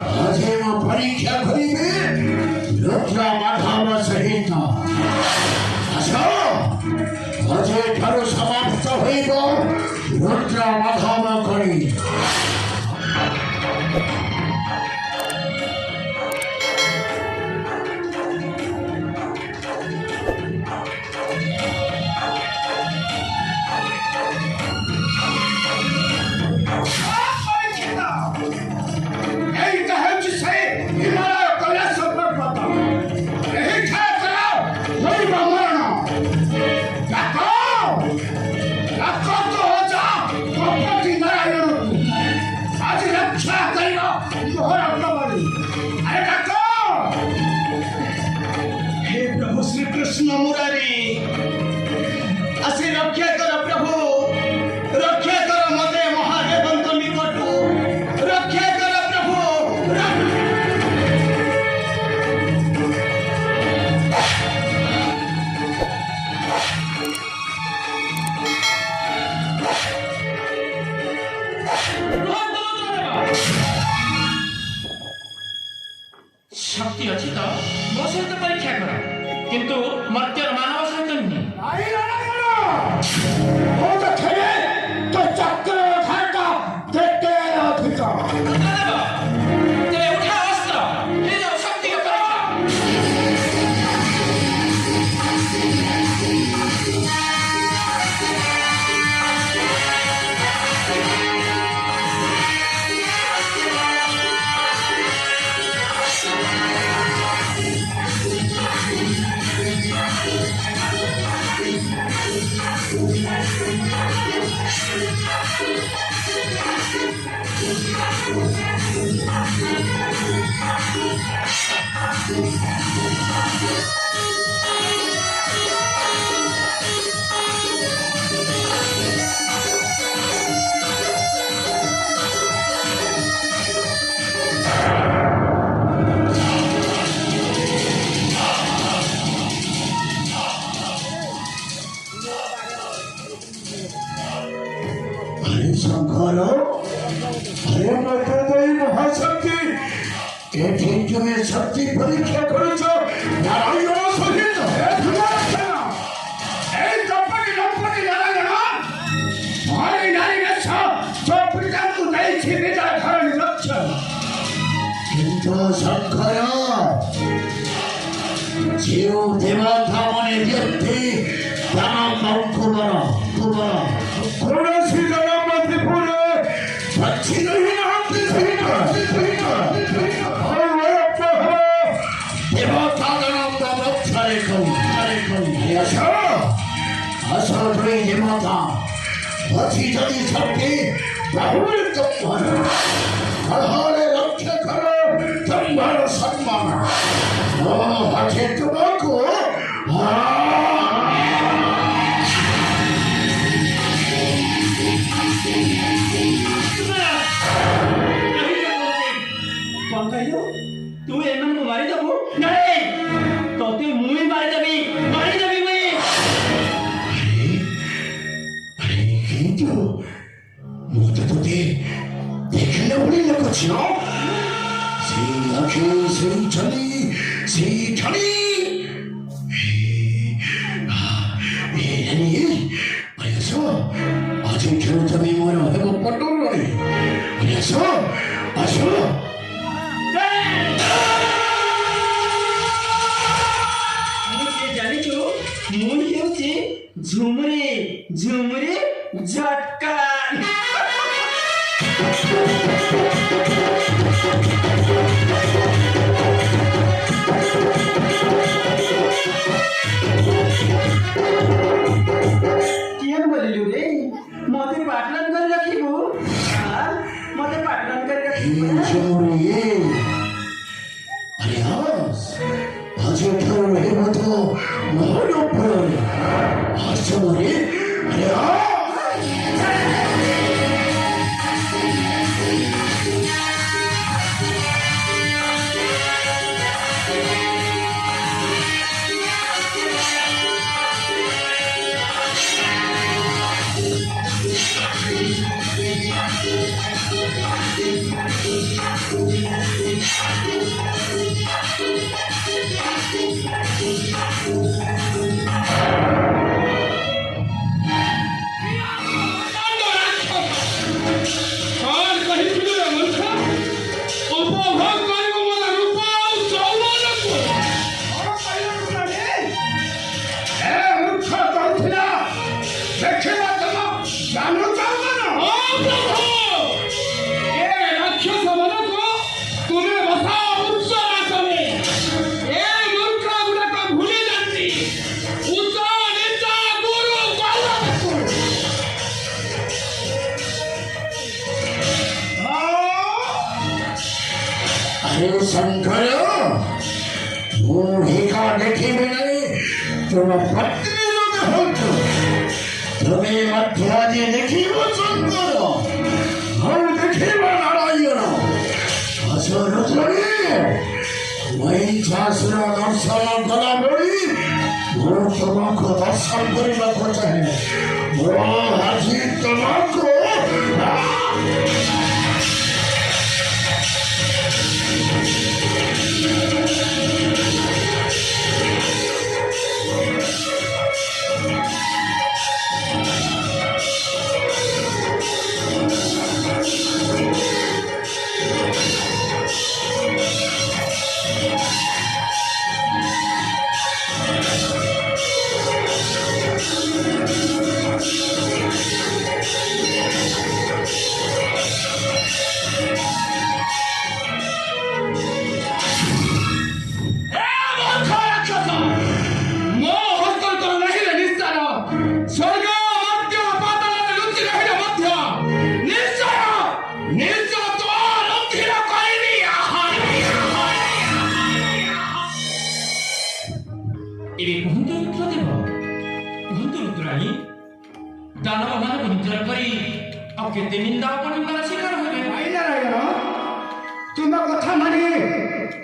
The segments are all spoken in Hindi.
આજે પરીક્ષા કરીબે રુદ્ર માધવ સહિત આસો આજે ଠାରୁ ସମାପ୍ତ ହୋଇବ ରୁଦ୍ର ମାଧବ କରି कृष्ण मुरारी असी रक्षा कर प्रभु रक्षा कर मते महादेव निकटू रक्षा कर प्रभु शक्ति अच्छी तो मो सहित परीक्षा कर किंतु मर्त्य मानव सहित नहीं तो चक्र घाटा देखते अधिक तेरे उठा अस्त्र ले जाओ शक्ति का शंकर अरे महोदय महाशक्ति एठी तुमे शक्ति परीक्षा करूछ नारायण सहित हे धुमारक्षण ए चपटी लपटी नारायण मारी नारी रक्ष चपटी को नहीं छिपे जा धरण रक्ष किंतु शंकर जीव देवता मने व्यक्ति दान कुमार कौनसी अच्छी नहीं नाती देवता का रक्षारे असर देवता अच्छी जदी शक्ति बहुरे कड़े रक्षा करो तुम्हारा सम्मान अच्छे तुमको तू एमन को मारी दबो नहीं तो तू मुई मारी दबी मुई अरे किंतु मुझे तो देखने बड़ी लगती है सी आँखें सी छड़ी ये ऐसा आज क्यों तभी मोरा है वो पटोल रही ऐसा झुमरे झुमरे झटकान किन बोलिलु रे मते पाटलन कर रखिबु मते पाटलन कर रखिबु अरे आज ठहर रहे तो मोहन पर आसमाने अरे हे शंकर मूढ़िका देखिबे नहीं तुम पत्नी होतो तुम्हें मध्य जे देखिब शंकर हम देखिब नारायण असुर चले महिषासुर दर्शन कला बड़ी तुमको दर्शन करने चाहे आज तुमको କେତେ ନିନ୍ଦା ଅପନିନ୍ଦାର ଶିକାର ହେବେ। ଭାଇ ନାରାୟଣ ତୁମ କଥା ମାନି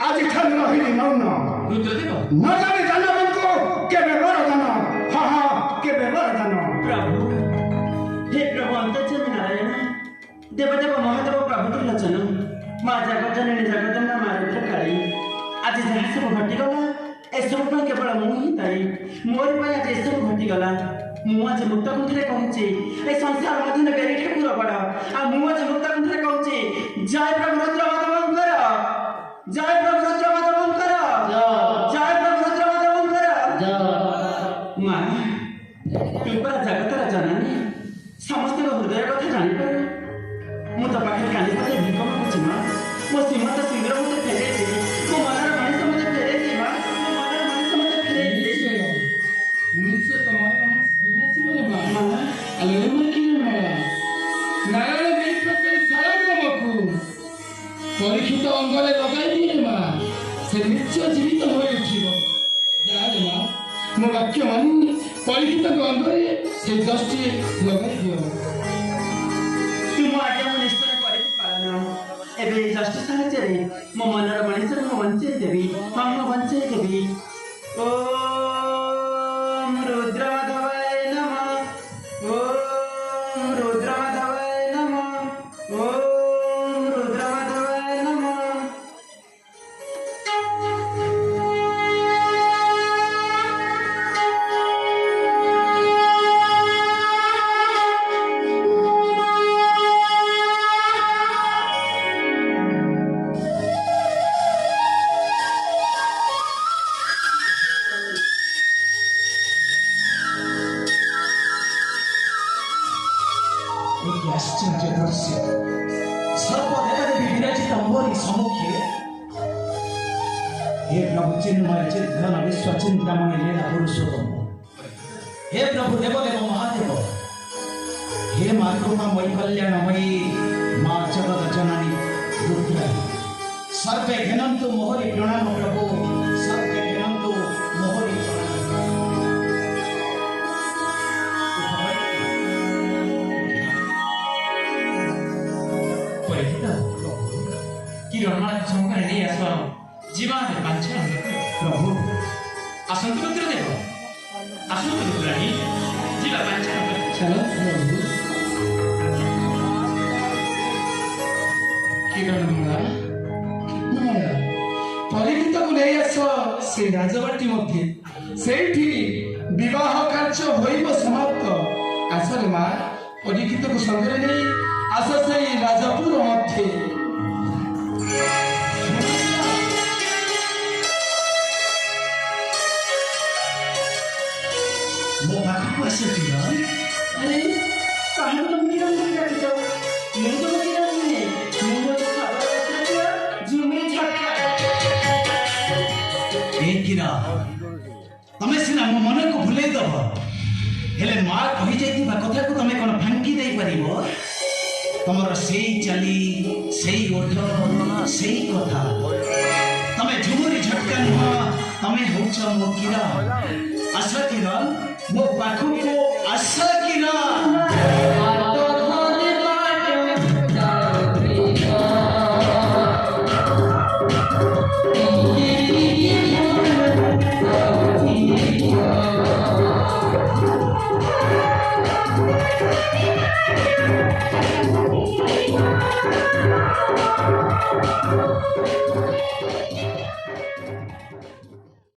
ଆଜିଠାରୁ ରହିଲି ମୌନ। ରୁଦ୍ରଦେବ ନ ଜାଣି ଦାନବଙ୍କୁ କେବେ ବରଦାନ କେବେ ବରଦାନ। प्रभु हे प्रभु अंतर्जमी नारायण देवदेव महादेव प्रभु त्रिलोचन माँ जगज्जननी जगदम्बा माँ रुद्रकाली आज जहाँ सब घटिगला एसबू पर केवल मु ही दायी मोर पर आज एसबू घटिगला मु आज मुक्त कंठरे कहूची ए संसार मध्य बेरी ठाकुर बड़ आ मु आज मुक्त कंठरे कहूची जय प्रभु रुद्रमाधवंकर जय प्रभु रुद्रमाधवंकर जय प्रभु रुद्रमाधवंकर माँ तुपरा जगतर जननी समस्त हृदय कथा जापर मु तो पाखे काली पते भिक मागुची माँ मो सीमत सिंदूर मत फेरे मो मनर मनीष मत फेरे माँ मनर मनीष मत फेरे পরীক্ষিত অঙ্গলে লগাই দিয়ে মা সে নিশ্চয় জীবিত হয়ে উঠিব যাহারে মা মো বাক্য মানি পরীক্ষিত অঙ্গলে সেই দশটি লগাই দিও तुम आज मु निश्चय करे पालन एबे जस्ट साहाଯ୍य रे मो मनर मनीष मु बंचे देवी हम बंचे देवी ओम रुद्रमाधवाय नमः ओम रुद्रमाधवाय नमः ओम रुद्रमाधवाय नमः আশ্চর্য দৃশ্য সর্বদেবদেবী বিরাজিত মোরি সম্মুখে হে প্রভু চিন্ময় চিদ্ঘন বিশ্ব চিন্তামণি লীলা পুরুষোত্তম হে প্রভু দেবদেব মহাদেব হে মা কৃপাময়ী কল্যাণময়ী মা জগৎ জননী রুদ্রা সর্বে ঘেনন্তু মোহরি প্রণাম প্রভু সর্বে ঘেনন্তু মোহরি କିରଣ ଚମକାରେ ନେଇ ଆସ ଜୀବନରେ ବାଞ୍ଛା ପ୍ରଭୁ ଆସନ୍ତୁ ରୁଦ୍ରଦେବ ଆସନ୍ତୁ ରୁଦ୍ରାଣୀ ଯିବା ବାଞ୍ଛା ଚାଲ ପ୍ରଭୁ କିରଣମଳା ପରୀକ୍ଷିତକୁ ନେଇ ଆସ ସେ ରାଜବାଟୀ ମଧ୍ୟରେ ସେଇଠି ବିବାହ କାର୍ଯ୍ୟ ହୋଇବ ସମାପ୍ତ ଆସରେ ମା ପରୀକ୍ଷିତକୁ ସଙ୍ଗରେ ନେଇ ଆସ ସେଇ ରାଜପୁର ମଧ୍ୟରେ ମୋ ପାଖକୁ ଆସିଥିଲ अरे कहाँ तुम किरण नहीं रखी जाओ मैं तो किरण नहीं मुझे तो खबर रखी है जुमे झटका ए किरा तमे सिना मो मन को भुले दब हेले मां कहि जाइतिबा कथा को तमे कोन फांकी देई परिबो ତମର ସେଇ ଚାଲି ସେଇ ଓଠ ସେଇ କଥା ତମେ ଝୁମୁରି ଝଟକା ନୁହଁ ତମେ ହେଉଛ ମୋ କିରଣ ଆସ କିରଣ ମୋ ପାଖକୁ ଆସ କିରଣ